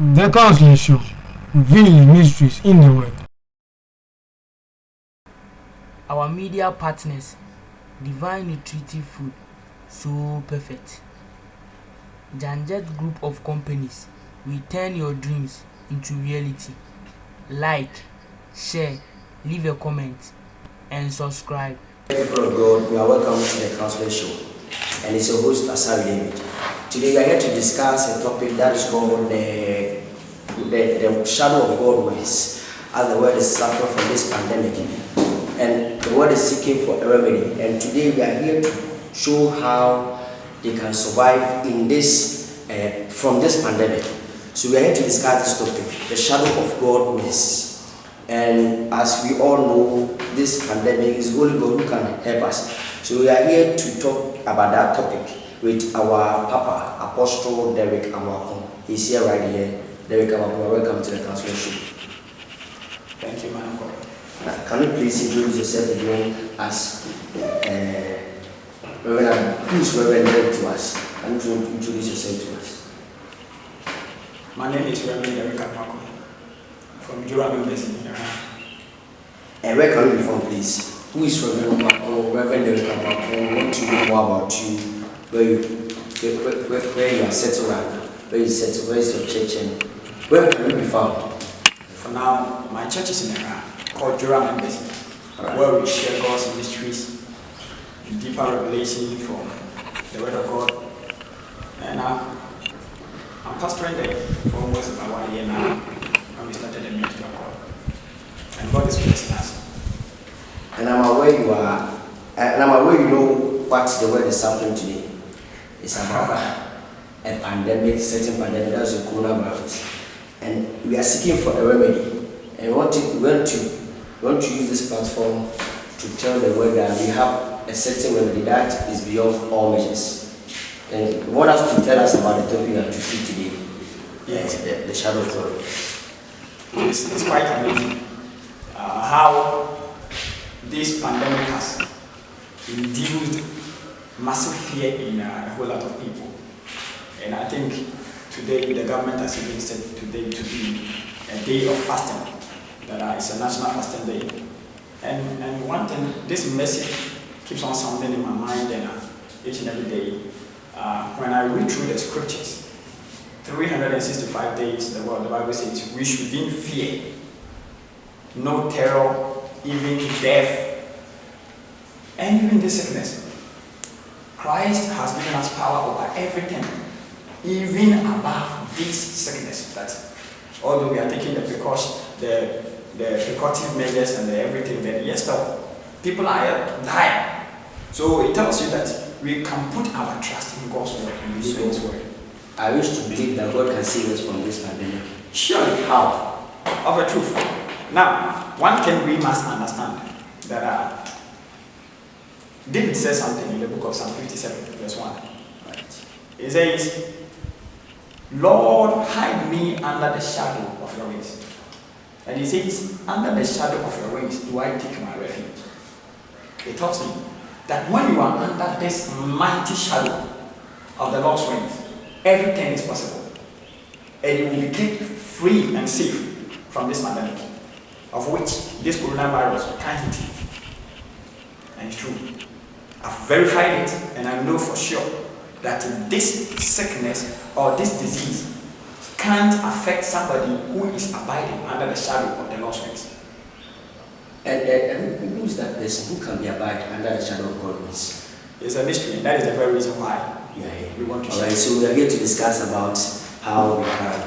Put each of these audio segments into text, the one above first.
The Counseling Show, revealing mysteries in the Word. Our media partners, Divine Nutritive Food, so perfect. Janjet Group of Companies, we turn your dreams into reality. Like, share, leave a comment, and subscribe. People of God, we are welcome to the Counseling Show, and it's your host Asari David. Today we are here to discuss a topic that is called the shadow of God ways, as the world is suffering from this pandemic, and the world is seeking for a remedy. And today we are here to show how they can survive in this from this pandemic. So we are here to discuss this topic, the shadow of God ways. And as we all know, this pandemic is only God who can help us. So we are here to talk about that topic with our Papa, Apostle Derrick Amoako. He's here right here. Derrick Amoako, welcome to the Counseling Show. Thank you, man of God. Can you please introduce yourself again as Reverend, who is Reverend Derrick to us? Can you introduce yourself to us? My name is Reverend Derrick Amoako from Durham University. And where can you be from, please? Who is Reverend Derrick Amoako? We want to know more about you, where you are settled at, where you settle, where is your church, and where can you be found? For now, my church is in Accra, called Durham University, where we share God's mysteries, deeper revelation from the Word of God. And I'm pastoring there for almost about 1 year now, when we started the ministry of God. And God is blessing us. And I'm aware you are, and I'm aware you know what the world is suffering today. It's about a pandemic, certain pandemic, that's the coronavirus. And we are seeking for a remedy. And we want to use this platform to tell the world that we have a certain remedy that is beyond all measures. And you want us to tell us about the topic we are to treat today. Yes. The shadow of God. It's quite amazing how this pandemic has induced massive fear in a whole lot of people. And I think today the government has even said today to be a day of fasting, that it's a national fasting day. And one thing, this message keeps on sounding in my mind and each and every day. When I read through the scriptures, 365 days, the Bible says we shouldn't fear, no terror, even death, and even this sickness. Christ has given us power over everything, even above this sickness. That although we are taking the precaution, the precautive measures and everything, but yes, people are dying. So it tells you that we can put our trust in God's word and believe in His word. I wish to believe that God can save us from this pandemic. Surely, how? Of a truth. Now, one thing we must understand that David says something in the book of Psalm 57, verse 1. Right. He says, Lord, hide me under the shadow of your wings. And he says, under the shadow of your wings do I take my refuge. It tells me that when you are under this mighty shadow of the Lord's wings, everything is possible. And you will be kept free and safe from this pandemic, of which this coronavirus can't hit you. And it's true. I've verified it, and I know for sure that this sickness or this disease can't affect somebody who is abiding under the shadow of the Lord's wings. And who is that person who can be abiding under the shadow of God's wings? It's a mystery, and that is the very reason why we want to share. Alright, so we are here to discuss about how we can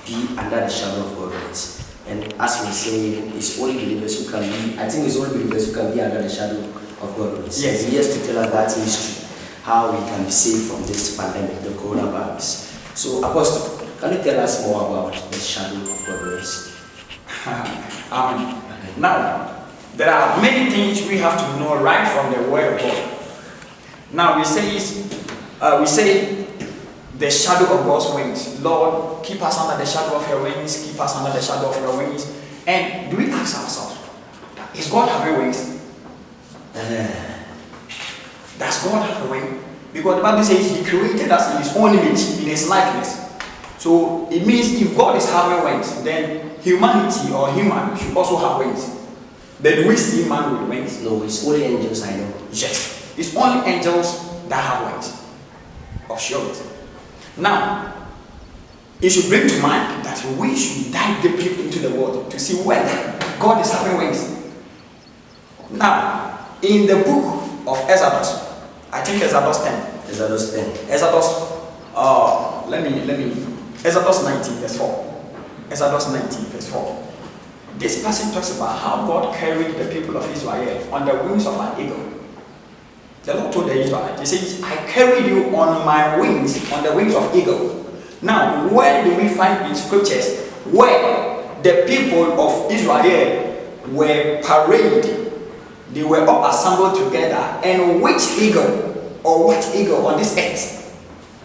be under the shadow of God's wings. And as we say, it's only believers who can be, I think it's only believers who can be under the shadow of God's wings. Yes. And he has to tell us that mystery, how we can be saved from this pandemic, the coronavirus. So, Apostle, can you tell us more about the shadow of God's wings? Amen. Now, there are many things we have to know right from the Word of God. Now, we say the shadow of God's wings. Lord, keep us under the shadow of your wings. Keep us under the shadow of your wings. And do we ask ourselves, is God having wings? Does God have a wing? Because the Bible says He created us in His own image, in His likeness. So it means if God is having wings, then humanity or human should also have wings. But do we see man with wings? No, it's only angels I know. Yes. It's only angels that have wings. Of surety. Now, it should bring to mind that we should dive deeply into the word to see whether God is having wings. Now, in the book of Exodus, I think Exodus 10. Exodus 10. Exodus, Exodus 19 verse 4. Exodus 19 verse 4. This passage talks about how God carried the people of Israel on the wings of an eagle. The Lord told the Israelites, He says, I carried you on my wings, on the wings of eagle. Now, where do we find in scriptures where the people of Israel were paraded? They were all assembled together, and which eagle or what eagle on this earth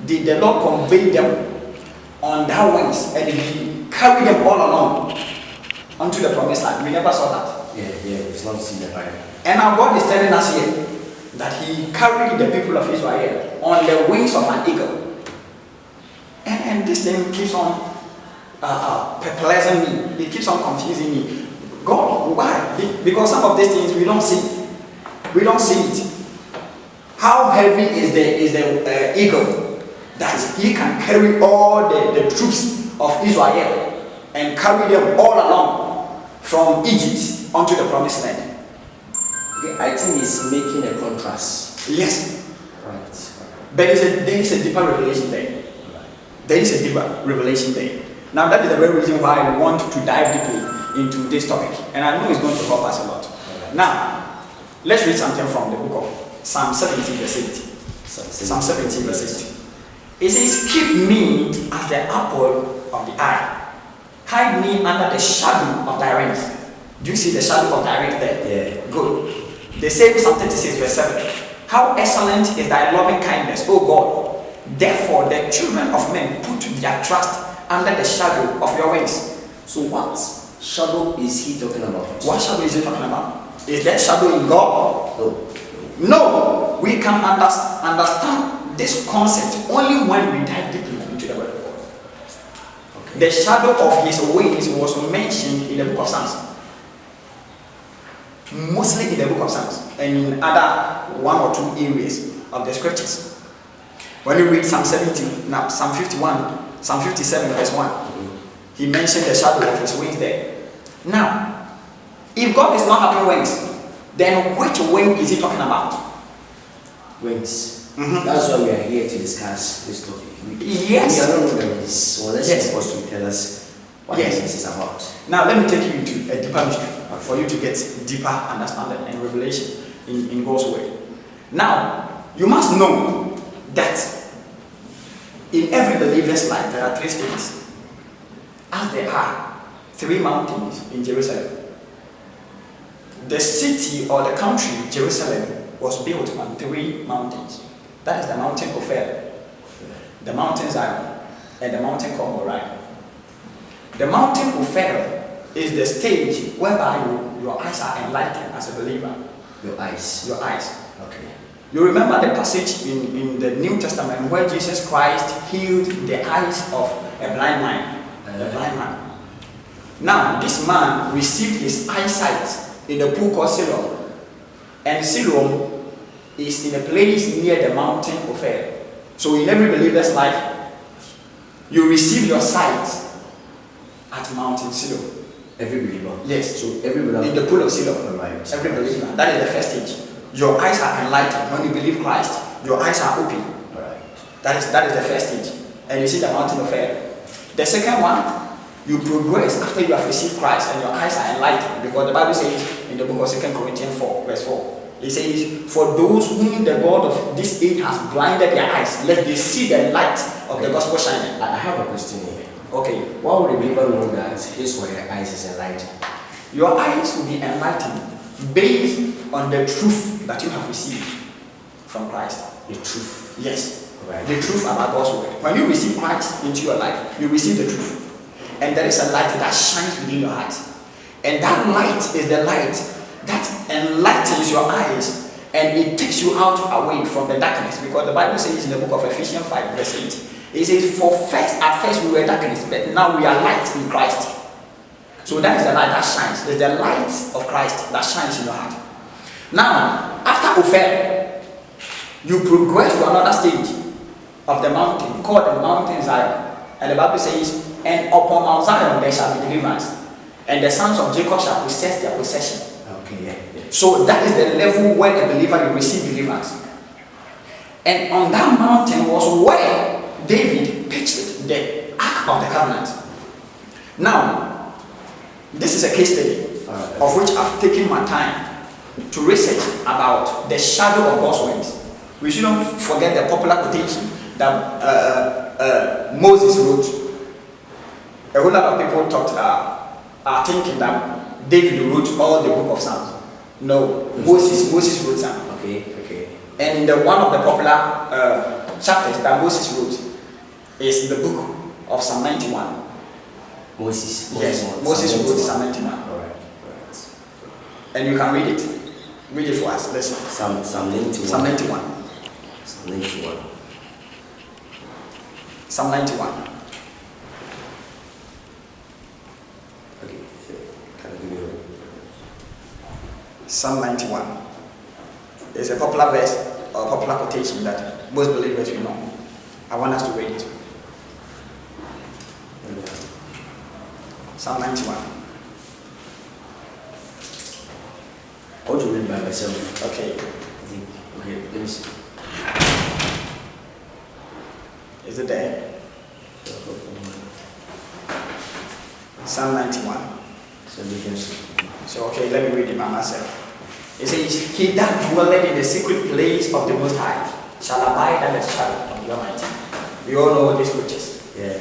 did the Lord convey them on their wings, and He carried them all along unto the promised land? We never saw that. Yeah, it's not seen the Bible. And now God is telling us here that He carried the people of Israel on the wings of an eagle. And this thing keeps on perplexing me. It keeps on confusing me. God, why? Because some of these things we don't see. We don't see it. How heavy is the eagle that he can carry all the troops of Israel and carry them all along from Egypt onto the promised land? Yeah, I think it's making a contrast. Yes. Right. But there is a deeper revelation there. There is a deeper revelation there. Now that is the very reason why I want to dive deeply into this topic. And I know it's going to help us a lot. Right. Now, let's read something from the book of Psalm 17 verse 80. Psalm 17 verse 80. It says, keep me as the apple of the eye. Hide me under the shadow of thy wings. Do you see the shadow of thy wings there? Yeah. Good. The same Psalm 36 verse 7. How excellent is thy loving kindness, O God. Therefore the children of men put their trust under the shadow of your wings. So what shadow is he talking about? What shadow is he talking about? Is there shadow in God? No. No. We can understand this concept only when we dive deeply into the word of God. Okay. The shadow of his wings was mentioned in the book of Psalms. Mostly in the book of Psalms and in other one or two areas of the scriptures. When you read Psalm 17, now Psalm 51, Psalm 57 verse 1, he mentioned the shadow of his wings there. Now, if God is not having wings, then which wing is he talking about? Wings. That's why we are here to discuss this topic. Yes. We are not know the wings, so let's supposed to tell us what this is about. Now let me take you into a deeper mystery for you to get deeper understanding and revelation in God's word. Now, you must know that in every believer's life there are three stages. As there are three mountains in Jerusalem. The city or the country, Jerusalem, was built on three mountains. That is the mountain Ophel, the mountain Zion, and the mountain called Moriah. The mountain Ophel is the stage whereby your eyes are enlightened as a believer. Your eyes. Your eyes. Okay. You remember the passage in the New Testament where Jesus Christ healed the eyes of a blind man. A blind man. Now, this man received his eyesight in a pool called Siloam. And Siloam is in a place near the mountain Ophel. So in every believer's life, you receive your sight at Mountain Siloam. Every believer. Yes. So every believer in the pool of Siloam. Right. Every believer. That is the first stage. Your eyes are enlightened. When you believe Christ, your eyes are open. Right. That is the first stage. And you see the mountain of Ophel. The second one, you progress after you have received Christ and your eyes are enlightened. Because the Bible says in the book of 2 Corinthians 4, verse 4, it says, for those whom the God of this age has blinded their eyes, let they see the light of the gospel shining. I have a question here. Okay. Why would a believer know that his or her eyes is enlightened? Your eyes will be enlightened based on the truth that you have received from Christ. The truth. Yes. Right. The truth about God's word. When you receive Christ into your life, you receive the truth. And there is a light that shines within your eyes. And that light is the light that enlightens your eyes and it takes you out away from the darkness. Because the Bible says in the book of Ephesians 5 verse 8, It says, for at first we were darkness, but now we are light in Christ. So that is the light that shines. It's the light of Christ that shines in your heart. Now, after Ophel, you progress to another stage of the mountain called the mountain Zion. And the Bible says, and upon Mount Zion there shall be deliverance, and the sons of Jacob shall possess their possession. Okay, yeah. So that is the level where the believer will receive deliverance. And on that mountain was where David pitched the Ark of the Covenant. Now, this is a case study of which I've taken my time to research about the shadow of God's wings. We shouldn't forget the popular quotation that Moses wrote. A whole lot of people are thinking that David wrote all the book of Psalms. No, Moses wrote some. Okay. And one of the popular chapters that Moses wrote is the book of Psalm 91. Moses Moses wrote Psalm 91. All right. And you can read it. Read it for us. Listen. Psalm 91. Psalm 91. Psalm 91. Psalm 91. Okay. Can you give me Psalm 91. It's a popular verse or a popular quotation that most believers will know. I want us to read it. Psalm 91. I want to read by myself. Okay. Okay, let me see. Is it there? Psalm 91. So, okay, let me read it by myself. It says, he that dwelleth in the secret place of the Most High shall abide under the shadow of the Almighty. We all know these scriptures. Yeah.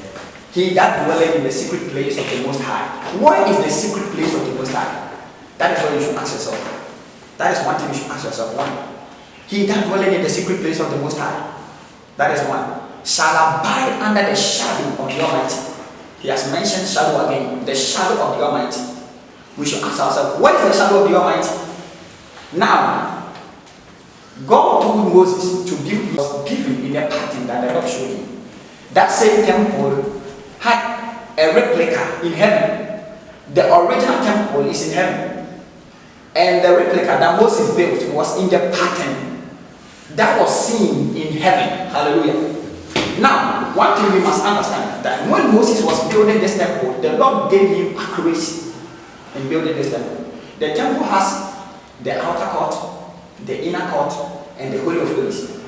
He that dwelleth in the secret place of the Most High. What is the secret place of the Most High? That is what you should ask yourself. That is one thing you should ask yourself. One. He that dwelleth in the secret place of the Most High. That is one. Shall abide under the shadow of the Almighty. He has mentioned shadow again. The shadow of the Almighty. We should ask ourselves, what is the shadow of the Almighty? Now, God told Moses to build, was given in a pattern that the Lord showed him. That same temple had a replica in heaven. The original temple is in heaven. And the replica that Moses built was in the pattern that was seen in heaven. Hallelujah. Now, one thing we must understand that when Moses was building this temple, the Lord gave him accuracy in building this temple. The temple has the outer court, the inner court, and the Holy of Holies.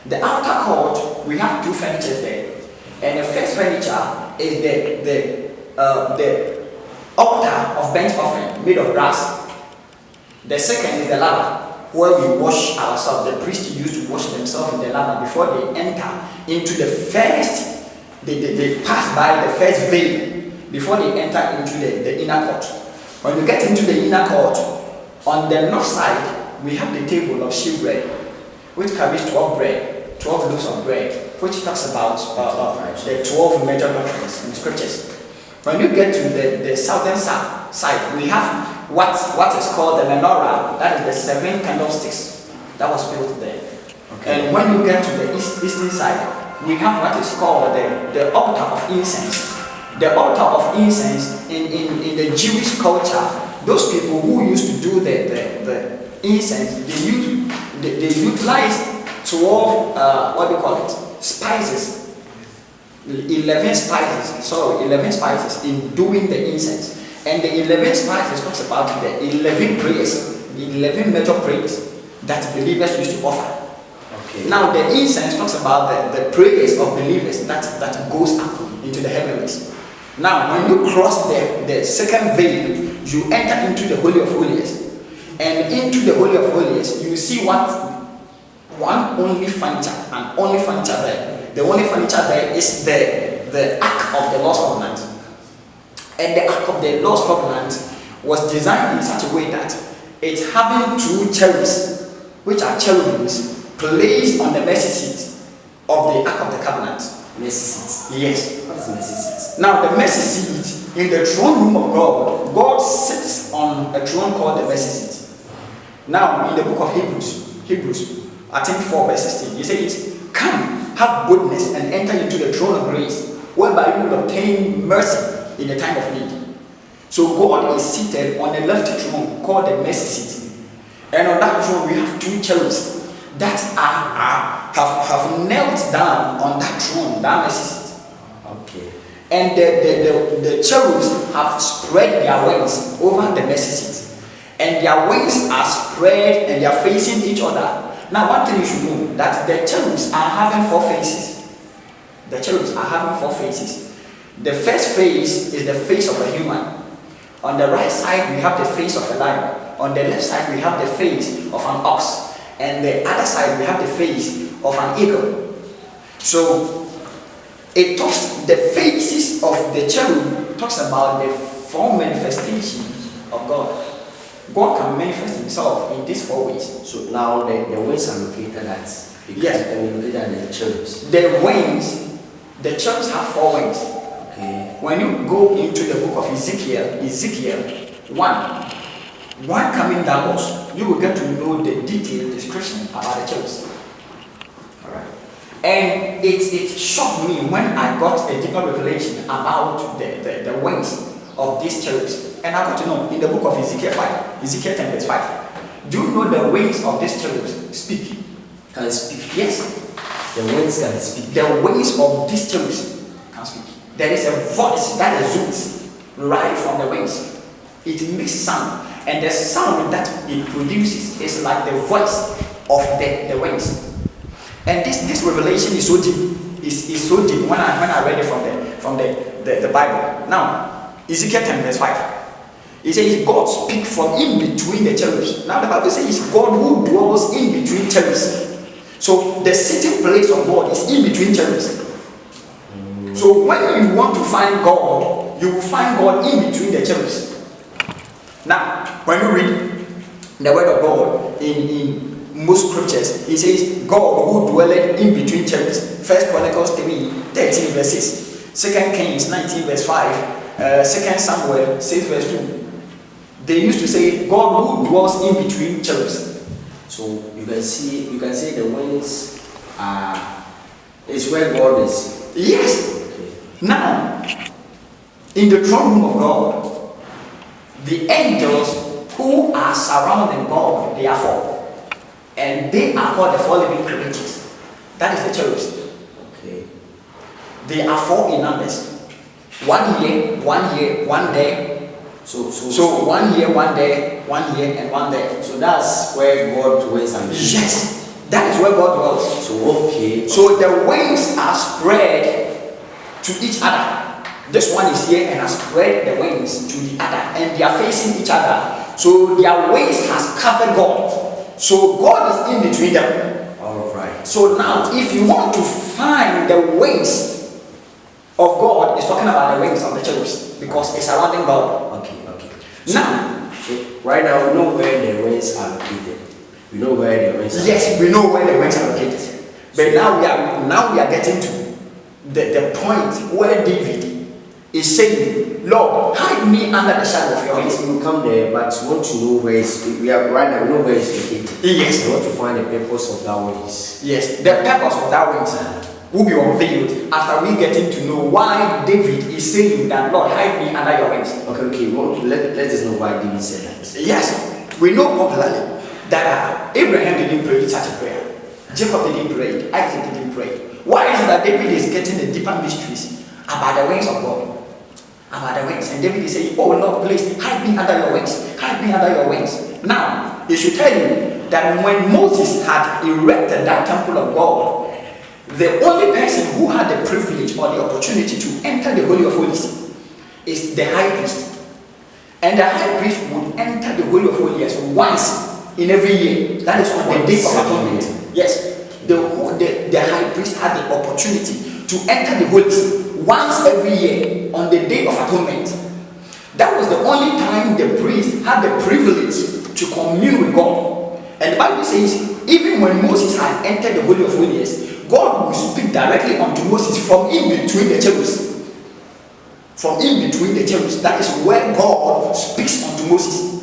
The outer court, we have two furnitures there. And the first furniture is the altar of burnt offering made of brass. The second is the laver, where we wash ourselves. The priests used to wash themselves in the laver before they enter into the first, they pass by the first veil before they enter into the inner court. When you get into the inner court, on the north side, we have the table of shewbread, which carries 12 loaves of bread, which talks about the 12 major doctrines in the scriptures. When you get to the southern side, we have what is called the menorah. That is the 7 candlesticks that was built there. Okay. And when you get to the eastern side, we have what is called the altar of incense. The altar of incense in the Jewish culture, those people who used to do the incense, they utilize 12 spices, 11 spices in doing the incense. And the 11 spices talks about the 11 prayers, the 11 major prayers that believers used to offer. Okay. Now the incense talks about the prayers of believers that goes up into the heavens. Now when you cross the second veil, you enter into the Holy of Holies. And into the Holy of Holies, you see one only furniture, and only furniture there. The only furniture there is the Ark of the Lord's Covenant. And the Ark of the Lord's Covenant was designed in such a way that it's having 2 cherubs, which are cherubims, placed on the mercy seat of the Ark of the Covenant. Mercy seat? Yes. What is mercy seat? Now the mercy seat, in the throne room of God, God sits on a throne called the mercy seat. Now in the book of Hebrews, I think 4 verse 16, he says, come, have boldness and enter into the throne of grace, whereby you will obtain mercy in the time of need. So God is seated on the left throne called the mercy seat. And on that throne we have two cherubs that have knelt down on that throne, that mercy seat. Okay. And the cherubs have spread their wings over the mercy seat. And their wings are spread and they are facing each other. Now one thing you should know, that the cherubs are having four faces. The cherubs are having four faces. The first face is the face of a human. On the right side we have the face of a lion. On the left side we have the face of an ox. And the other side we have the face of an eagle. So it talks, the faces of the cherub talks about the four manifestations of God. God can manifest himself in these four ways. So now the wings are located at the cherubs. The wings, the cherubs have four wings. Okay. When you go into the book of Ezekiel 1 coming downwards, you will get to know the detailed description about the cherubs. Alright. And it shocked me when I got a deeper revelation about the wings of these cherubs. And I got to know in the book of Ezekiel 5, Ezekiel 10 verse 5. Do you know the wings of these cherubs speak? Can speak? Yes. The wings can speak. The wings of these cherubs can speak. There is a voice that exudes right from the wings. It makes sound. And the sound that it produces is like the voice of the wings. And this revelation is so deep. Is so deep when I read it from the Bible. Now, Ezekiel 10 verse 5. It says God speaks from in between the cherubs. Now the Bible says it's God who dwells in between cherubs. So the sitting place of God is in between cherubs. So when you want to find God, you will find God in between the cherubs. Now, when you read the word of God in most scriptures, it says God who dwelleth in between cherubs. 1 Chronicles 3:13 verse 6, 2 Kings 19 verse 5, 2 Samuel 6 verse 2. They used to say God who dwells in between cherubs. So you can say the wings is where God is. Yes. Okay. Now, in the throne room of God, the angels who are surrounding God, they are four. And they are called the four living creatures. That is the cherubs. Okay. They are four in numbers. 1 here, 1 here, 1 there. So 1 here, 1 there, 1 here, and 1 there. So that's where God dwells. Yes, that is where God dwells. So okay. So the wings are spread to each other. This one is here and has spread the wings to the other, and they are facing each other. So their wings has covered God. So God is in between them. All right. So now, if you want to find the wings of God, it's talking about the wings of the cherubs because it's surrounding God. Okay. Now, so right now we know where the wings are located. We know where the wings are. Yes, we know where the wings are located. But now we are getting to the point where David is saying, Lord, hide me under the shadow of your wings. We will come there, but we want to know where we are right now. We know where it's located. Yes. We want to find the purpose of that wings. Yes, the purpose of that wings will be unveiled after we getting to know why David is saying that, Lord, hide me under your wings. Okay. Well, let us know why David said that. Yes, we know popularly that Abraham didn't pray such a prayer. Jacob didn't pray. Isaac didn't pray. Why is it that David is getting the deeper mysteries about the wings of God? About the wings. And David is saying, oh Lord, please hide me under your wings. Hide me under your wings. Now, it should tell you that when Moses had erected that temple of God, the only person who had the privilege or the opportunity to enter the Holy of Holies is the high priest. And the high priest would enter the Holy of Holies once in every year. That is on the Day of Atonement. Yes. The high priest had the opportunity to enter the Holies once every year on the Day of Atonement. That was the only time the priest had the privilege to commune with God. And the Bible says, even when Moses had entered the Holy of Holies, God will speak directly unto Moses from in between the cherubs. From in between the cherubs. That is where God speaks unto Moses.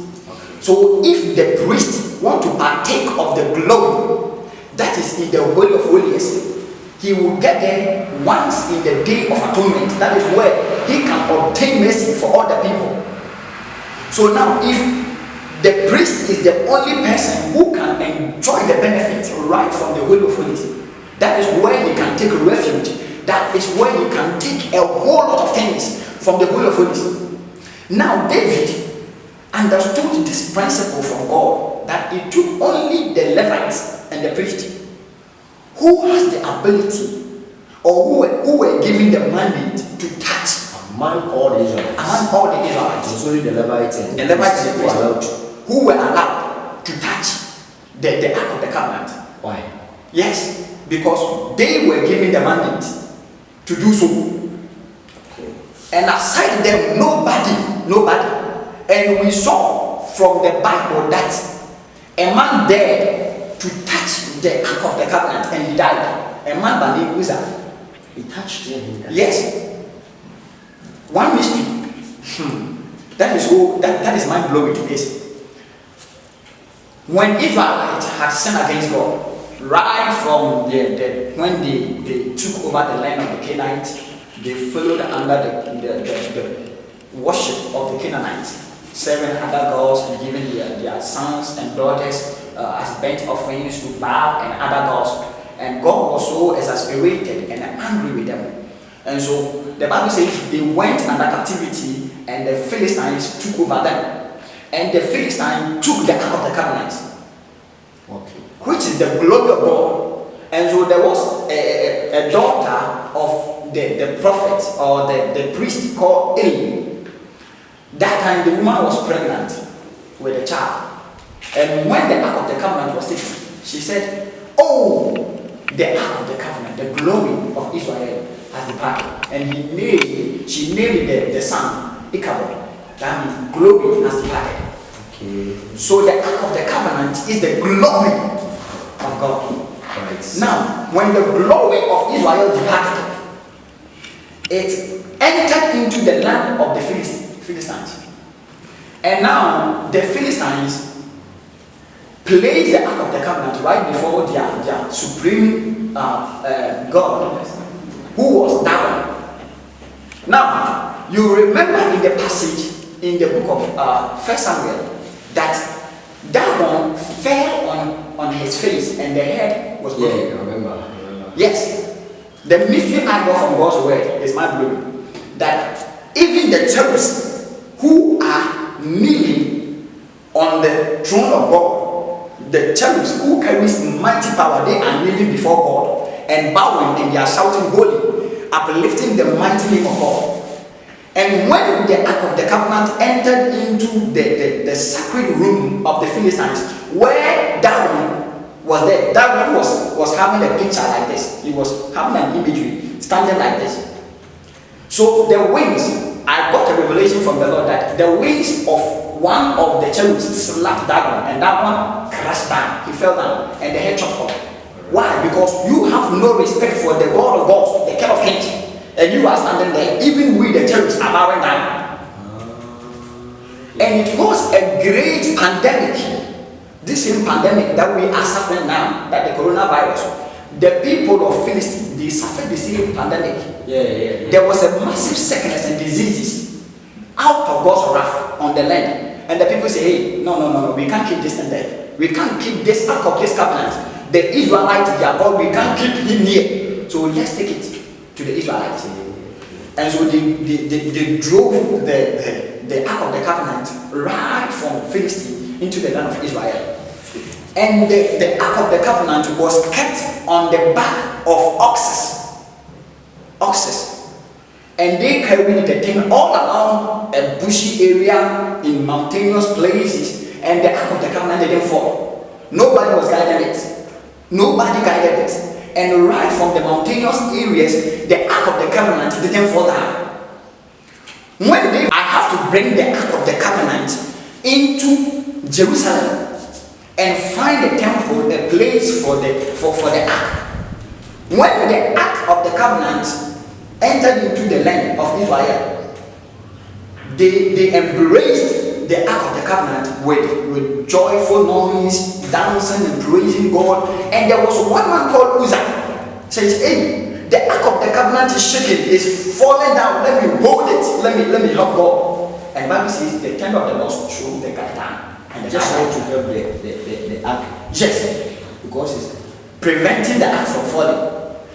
So if the priest want to partake of the glory that is in the Holy of Holies, he will get there once in the day of atonement. That is where he can obtain mercy for all the people. So now, if the priest is the only person who can enjoy the benefits right from the Holy of Holies, that is where he can take refuge. That is where he can take a whole lot of things from the Holy of Holies. Now, David understood this principle from God, that it took only the Levites and the priest who has the ability, or who were given the mandate to touch among all the Israelites. Among all the Israelites. It's only the Levites and the Levites and who were allowed to. Who were allowed to touch the Ark of the Covenant. Why? Yes, because they were given the mandate to do so. Okay. And aside them, nobody. And we saw from the Bible that a man dared to touch the Ark of the Covenant and he died. A man by the name Uzzah. He touched it and he died. Yes. One mystery. That is mind blowing to this. When Israelites had sinned against God, right from when they took over the land of the Canaanites, they followed under the worship of the Canaanites, serving other gods and giving their sons and daughters as burnt offerings to Baal and other gods. And God was so exasperated and angry with them. And so the Bible says they went under captivity and the Philistines took over them. And the Philistines took the Ark of the Covenant, Okay. which is the glory of God. And so there was a daughter of the prophet or the priest called Eli. That time the woman was pregnant with a child. And when the Ark of the Covenant was taken, she said, "Oh, the Ark of the Covenant, the glory of Israel has departed." And she named the son Ichabod. That means glory has departed. Okay. So the Ark of the Covenant is the glory of God. Right. Now, when the glory of Israel departed, it entered into the land of the Philistines. And now the Philistines placed the Ark of the Covenant right before their supreme God, who was Dagon. Now, you remember in the passage in the book of 1 Samuel that Dagon fell on his face and the head was broken. Yeah, I remember. Yes. The mystery I got from God's word is mind blowing. That even the cherubs who are kneeling on the throne of God, the cherubs who carries mighty power, they are kneeling before God and bowing and they are shouting holy, uplifting the mighty name of God. And when the Ark of the Covenant entered into the sacred room of the Philistines, where Dagon was there, Dagon was having a picture like this. He was having an imagery, standing like this. So the wings, I got a revelation from the Lord that the wings of one of the cherubs slapped Dagon, and that one crashed down. He fell down, and the head chopped off. Why? Because you have no respect for the God of gods, the King of Kings. And you are standing there, even with the cherubs are bowing down. And it was a great pandemic. This same pandemic that we are suffering now, that the coronavirus, the people of Philistine, they suffered the same pandemic. Yeah. There was a massive sickness and diseases out of God's wrath on the land. And the people say, "Hey, no, we can't keep this thing there. We can't keep this Ark of this covenant. The Israelites, they are God, we can't keep him here. So let's take it to the Israelites." And so they drove the Ark of the Covenant right from Philistine into the land of Israel. And the Ark of the Covenant was kept on the back of oxes. And they carried the thing all around a bushy area in mountainous places. And the Ark of the Covenant didn't fall. Nobody was guiding it. Nobody guided it. And right from the mountainous areas, the Ark of the Covenant didn't fall down. I have to bring the Ark of the Covenant into Jerusalem and find a temple, a place for the Ark. When the Ark of the Covenant entered into the land of Israel, they embraced the Ark of the Covenant with joyful noise, dancing and praising God. And there was one man called Uzzah says, hey, the ark of the covenant is shaking, is falling down. Let me hold it. Let me help God. And the Bible says the temple of the Lord threw the guy down. And the Just guy want to help the ark. yes, Because it's preventing the ark from falling.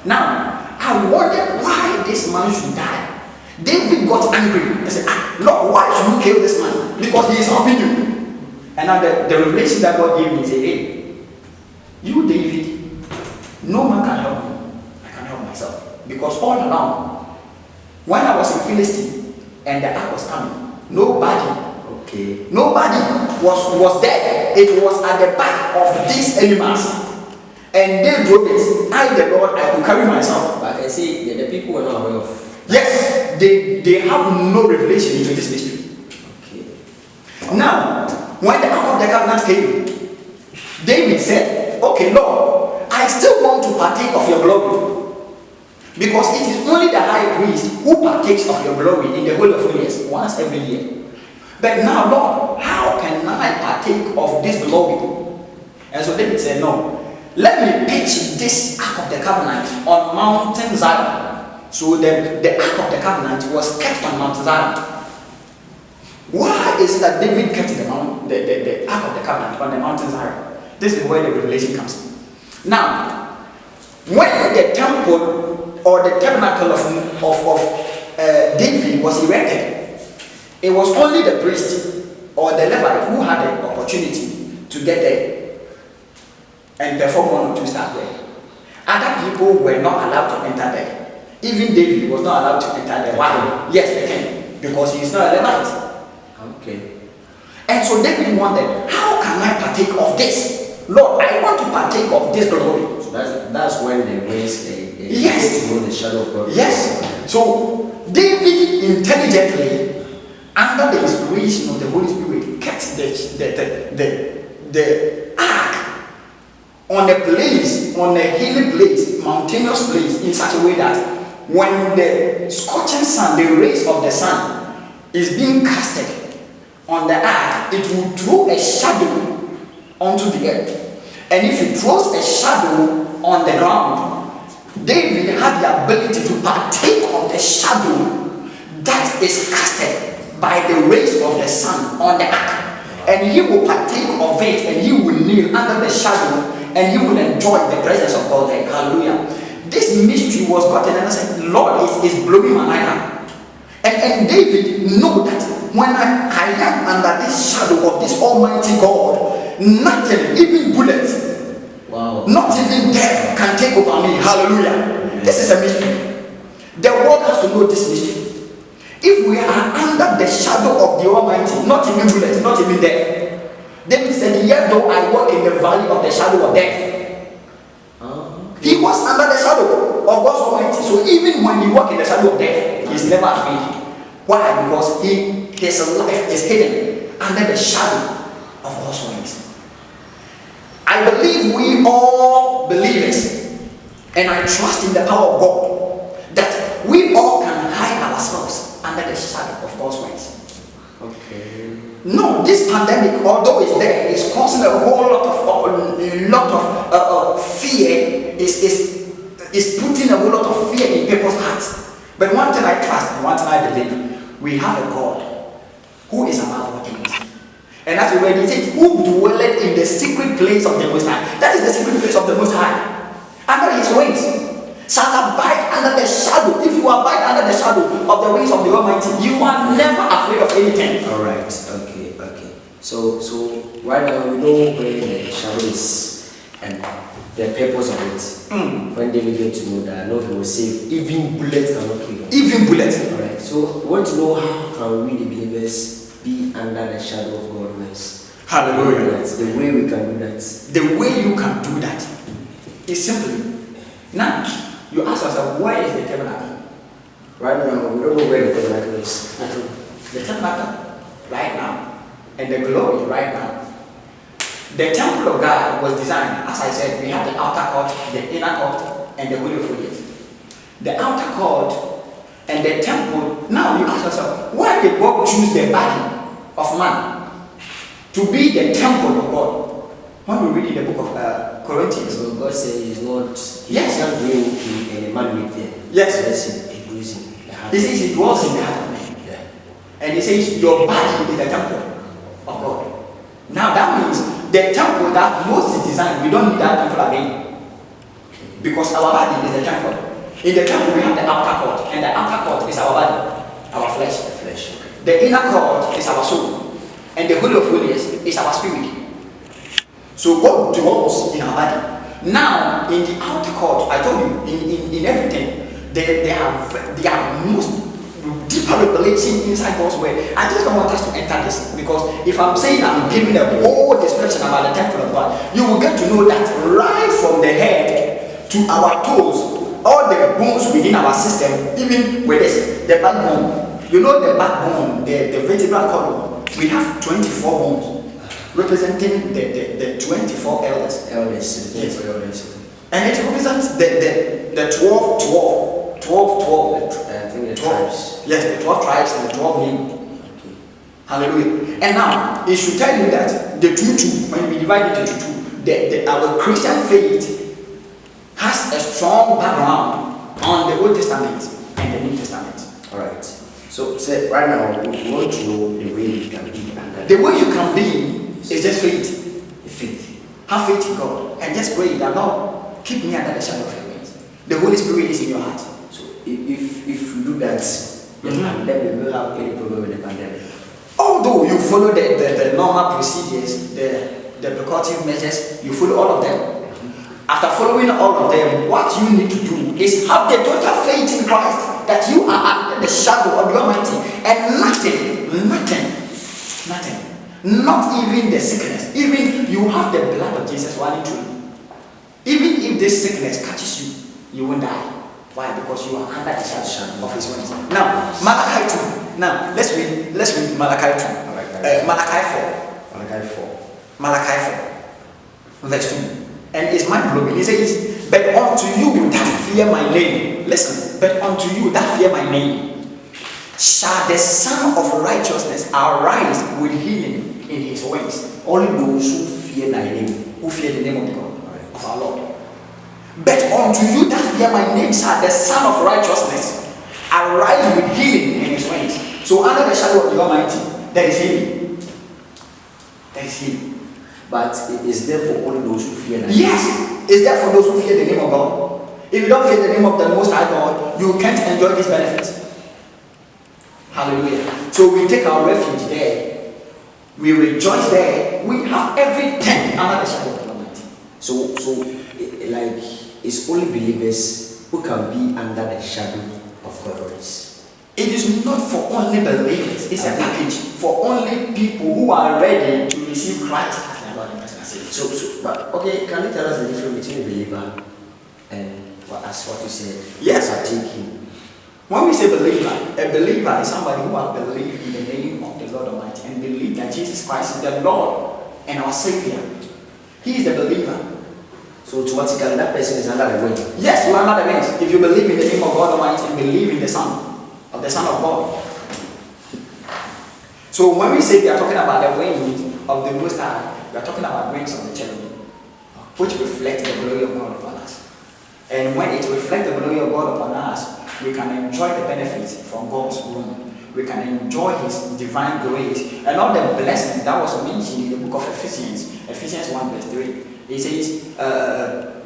Now, I wondered why this man should die. David got angry and said, Lord, why should you kill this man? Because he is helping you. And now the revelation that God gave me is, hey, you David, no man can help me. I can help myself. Because all along, when I was in Philistine and the ark was coming, nobody was there. It was at the back of these animals. And they drove it. I, the Lord, I could carry myself. But I say the people were not aware of. Yes, they have no revelation into this mystery. Okay. Now, when the ark of the covenant came, David said, okay, Lord, I still want to partake of your glory. Because it is only the high priest who partakes of your glory in the Holy of Holies once every year. But now, Lord, how can I partake of this glory? And so David said, no, let me pitch this ark of the covenant on Mountain Zion. So the ark of the covenant was kept on Mount Zion. Why is it that David kept the ark of the covenant on the mountain Zion? This is where the revelation comes in. Now, when the temple or the tabernacle of David was erected, it was only the priest or the Levite who had the opportunity to get there and perform one or two stars there. Other people were not allowed to enter there. Even David was not allowed to enter there. Why? Yes, they can, because he is not a Levite. Okay. And so David wondered, how can I partake of this? Lord, I want to partake of this glory. So that's when they raised yes. to know the shadow of God. Yes. So David intelligently, under the inspiration of the Holy Spirit, kept the ark on a place, on a hilly place, mountainous place, in such a way that when the scorching sun, the rays of the sun, is being casted on the ark, it will throw a shadow onto the earth. And if it throws a shadow on the ground, David had the ability to partake of the shadow that is casted by the rays of the sun on the ark. And he will partake of it, and he will kneel under the shadow, and he will enjoy the presence of God there. Hallelujah. This mystery was gotten, and I said, Lord, is blowing my mind out. And David knew that when I am under this shadow of this Almighty God, nothing, even bullets, wow, not even death can take over me. Hallelujah. This is a mystery. The world has to know this mystery. If we are under the shadow of the Almighty, not even bullets, not even death. David said, yet though I walk in the valley of the shadow of death. He was under the shadow of God's Almighty. So even when he walked in the shadow of death, he's never afraid. Why? Because his life is hidden under the shadow of God's wings. I believe we all believers, and I trust in the power of God, that we all can hide ourselves under the shadow of God's wings. okay. No, this pandemic, although it's there, is causing a whole lot of fear. Is putting a whole lot of fear in people's hearts. But one thing I trust, and one thing I believe, we have a God who is above all things. And that's where he says, who dwelleth in the secret place of the Most High. That is the secret place of the Most High. Under his wings. Shall abide under the shadow. If you abide under the shadow of the wings of the Almighty, you are never afraid of anything. Alright, okay. So right now we know where the shadow is and the purpose of it. When David get to know that, no, he will save. Even bullets cannot kill him. Even bullets. Alright, so we want to know how can we the believers be under the shadow of God wings. Hallelujah. The way we can do that. The way you can do that is simply, now, you ask yourself, where is the tabernacle? Right now, we don't know where the tabernacle is. The tabernacle, right now, and the glory, right now. The temple of God was designed, as I said, we have the outer court, the inner court, and the Holy of Holies. The outer court and the temple, now you ask yourself, why did God choose the body of man to be the temple of God? When we read in the book of Corinthians, So God says He's not. Yes. He's not doing in a man with them. Yes. It goes in the heart. he says he dwells in the heart of man. Yeah. And he says your body is the temple of God. Now that means the temple that Moses designed, we don't need that temple again. Because our body is the temple. In the temple we have the outer court, and the outer court is our body, our flesh. The flesh. Okay. The inner court is our soul, and the Holy of Holies is our spirit. So God dwells in our body. Now, in the outer court, I told you, in everything, they have most deeper revelation inside God's word. I just don't want us to enter this, because if I'm saying I'm giving a whole description about the temple of God, you will get to know that right from the head to our toes, all the bones within our system, even with this, the backbone. You know the backbone, the vertebral column, we have 24 bones representing the 24 elders. Elders. Yes. Elders. And it represents the 12. I think the 12. tribes. Yes, the 12 tribes and the 12 men. Hallelujah. And now, it should tell you that the 2, when we divide it into 2, our Christian faith has a strong background on the Old Testament and the New Testament. Alright. So say right now we want to know the way you can be under The way you can be is just faith. faith. Have faith in God and just pray that Lord, keep me under the shadow of your wings. The Holy Spirit is in your heart. So if you do that, and then we will have any problem with the pandemic. Although you follow the normal procedures, the precautive measures, you follow all of them. After following all of them, what you need to do is have the total faith in Christ that you are under the shadow of the Almighty, and nothing, not even the sickness, even you have the blood of Jesus running through you. Even if this sickness catches you, you won't die. Why? Because you are under the shadow of His wings. Now, Malachi 2. Now, let's read Malachi 2. Malachi 4. Malachi 4. Verse 2. And it's mind blowing. He says, but unto you that fear my name. Listen, but unto you that fear my name shall the Son of Righteousness arise with healing in His wings. Only those who fear thy name. Who fear the name of God, of our Lord. But unto you that fear my name shall the Son of Righteousness arise with healing in His wings. So under the shadow of the Almighty, there is healing. There is healing. But it is there for only those who fear thy name. Yes, it's there for those who fear the name of God. If you don't fear the name of the Most High God, you can't enjoy His benefits. Hallelujah. So we take our refuge there. We rejoice there. We have everything under the shadow of the Almighty. So like it's only believers who can be under the shadow of God's. It is not for only believers. It's a package for only people who are ready to receive Christ as their Lord and personal Savior. So, but okay, can you tell us the difference between a believer and as what you said? Yes. Partaking. When we say believer, a believer is somebody who has believed in the name of the Lord Almighty and believe that Jesus Christ is the Lord and our Savior. He is the believer. So automatically that person is under the wing. Yes, you are under the wings. If you believe in the name of God Almighty and believe in the Son of God. So when we say we are talking about the wings of the Most High, we are talking about wings of the cherubim, which reflect the glory of God upon us. And when it reflects the glory of God upon us, we can enjoy the benefits from God's womb. We can enjoy His divine grace and all the blessings that was mentioned in the book of Ephesians 1 verse 3. It says,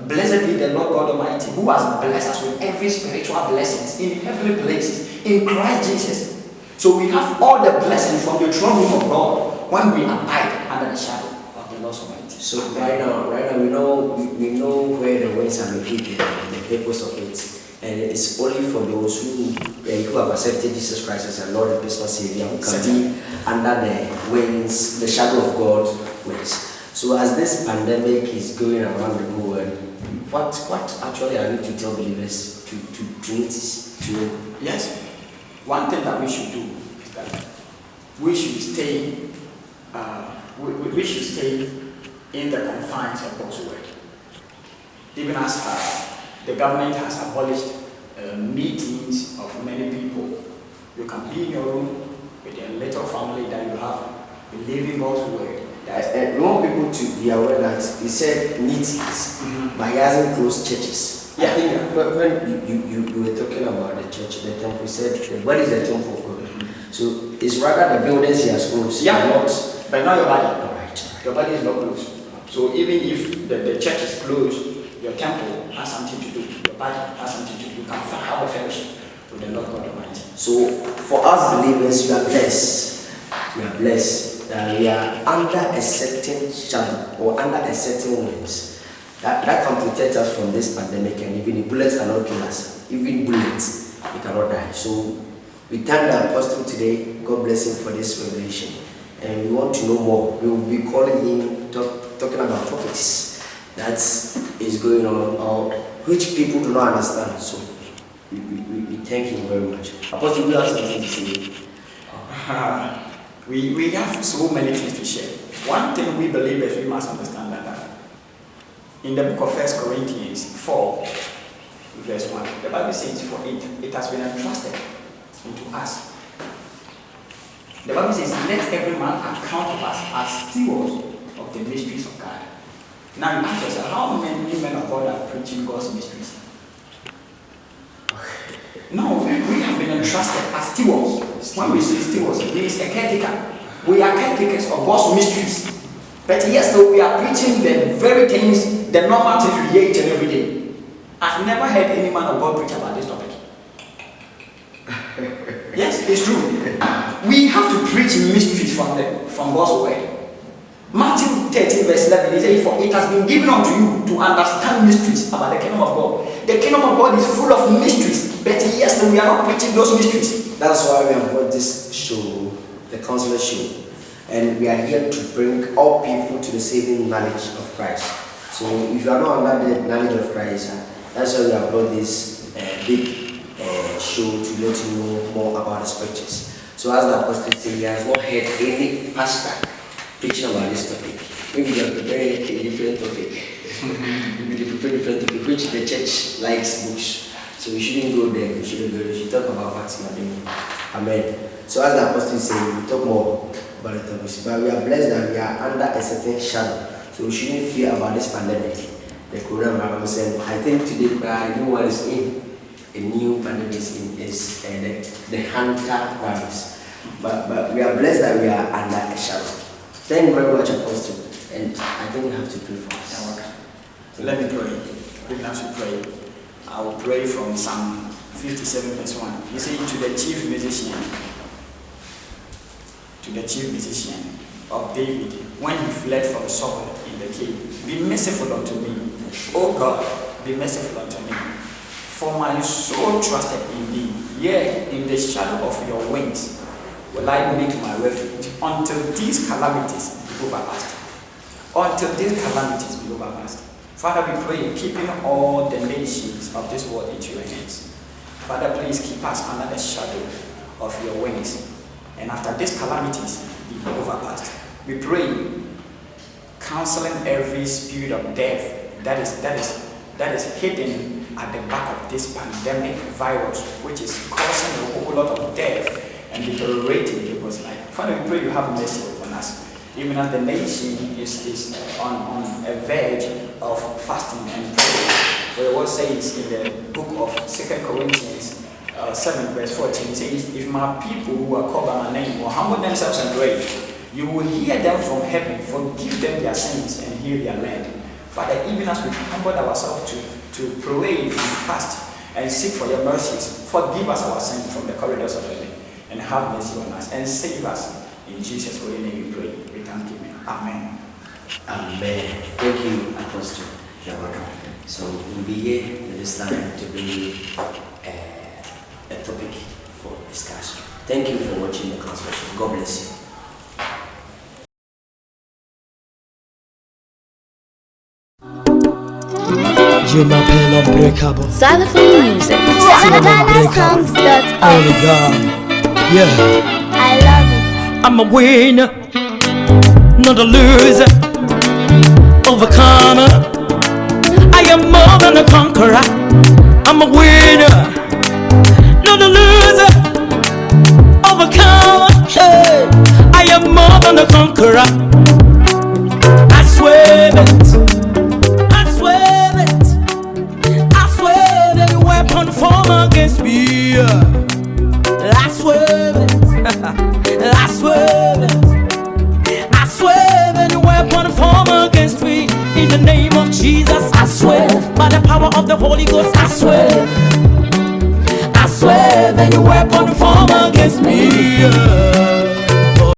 blessed be the Lord God Almighty, who has blessed us with every spiritual blessings in heavenly places in Christ Jesus. So we have all the blessings from the throne room of God when we abide under the shadow of the Lord Almighty. So right now we know where the wings are located and the purpose of it. And it's only for those who have accepted Jesus Christ as their Lord and personal Savior, who can be under the wings, the shadow of God's wings. So as this pandemic is going around the whole world, what actually are you to tell believers to notice? Yes, one thing that we should do is that we should stay in the confines of God's word. Even as the government has abolished meetings of many people, you can be in your room with a little family that you have, believing God's word. And we want people to be aware that he said meetings, but he hasn't closed churches. Yeah. I think when you were talking about the church, the temple, he said the body is the temple of God. So it's rather the buildings he has closed. Yeah. But not your body. All right. Your body is not closed. So even if the church is closed, your temple has something to do. Your body has something to do. You can have a fellowship with the Lord God Almighty. So for us believers, we are blessed. We are blessed. We are under a certain shadow or under a certain wings that can protect us from this pandemic, and even the bullets cannot kill us. Even bullets, we cannot die. So we thank the apostle today. God bless him for this revelation. And we want to know more. We will be calling him, talking about topics that is going on or which people do not understand. So we thank him very much. Apostle, we have something to say. We have so many things to share. One thing we believe is we must understand that in the book of 1 Corinthians 4, verse 1, the Bible says, for it has been entrusted into us. The Bible says, let every man account of us as stewards of the mysteries of God. Now you ask yourself, how many men of God are preaching God's mysteries? No, we have been entrusted as stewards. When we say stewards, it means a caretaker. We are caretakers of God's mysteries. But yes, though we are preaching the very things, the normal things we hear each and every day. I've never heard any man of God preach about this topic. Yes, it's true. We have to preach mysteries from God's word. Matthew 13 verse 11, he says, for it has been given unto you to understand mysteries about the kingdom of God. The kingdom of God is full of mysteries, but yes, we are not preaching those mysteries. That's why we have got this show, the Counselor Show. And we are here to bring all people to the saving knowledge of Christ. So if you are not under the knowledge of Christ, that's why we have brought this big show to let you know more about the scriptures. So as the apostle said, he has not heard any pastor preaching about this topic. Maybe they are preparing a different topic. Maybe they prepare a different topic, which the church likes books. So we shouldn't go there. We should talk about what we are doing. Amen. So as the apostle said, we talk more about the topics. But we are blessed that we are under a certain shadow. So we shouldn't fear about this pandemic. The coronavirus. I think today the new one is in. A new pandemic is the Hunter virus. But we are blessed that we are under a shadow. Thank you very much, Apostle. And I think we have to pray for us. So let me pray. We have to pray. I will pray from Psalm 57 verse 1. You say, to the chief musician of David, when he fled from Saul in the cave, be merciful unto me. O God, be merciful unto me. For my soul trusted in thee. Yea, in the shadow of your wings will I make my refuge until these calamities be overpast. Until these calamities be overpast. Father, we pray, keeping all the nations of this world into your hands. Father, please keep us under the shadow of your wings. And after these calamities be overpast, we pray, counseling every spirit of death that is hidden at the back of this pandemic virus, which is causing a whole lot of death and deteriorating people's life. Father, we pray you have mercy upon us. Even as the nation is on a verge of fasting and prayer. For the word says in the book of 2 Corinthians 7 verse 14, it says, if my people who are called by my name will humble themselves and pray, you will hear them from heaven, forgive them their sins and heal their land. Father, even as we humble ourselves to pray and fast and seek for your mercies, forgive us our sins from the corridors of heaven and have mercy on us and save us. In Jesus' holy name we pray. We thank you. Amen. Amen. Thank you, Apostle. You're welcome. So we'll be here this time to bring you a topic for discussion. Thank you for watching the conversation. God bless you. Je m'appelle Unbreakable. Xylophone music. Only God. Yeah. I love it. I'm a winner, not a loser. Overcomer. I am more than a conqueror. I'm a winner, not a loser. Overcomer. Hey. I am more than a conqueror. in the name of Jesus, I swear, by the power of the Holy Ghost, I swear, any weapon formed against me.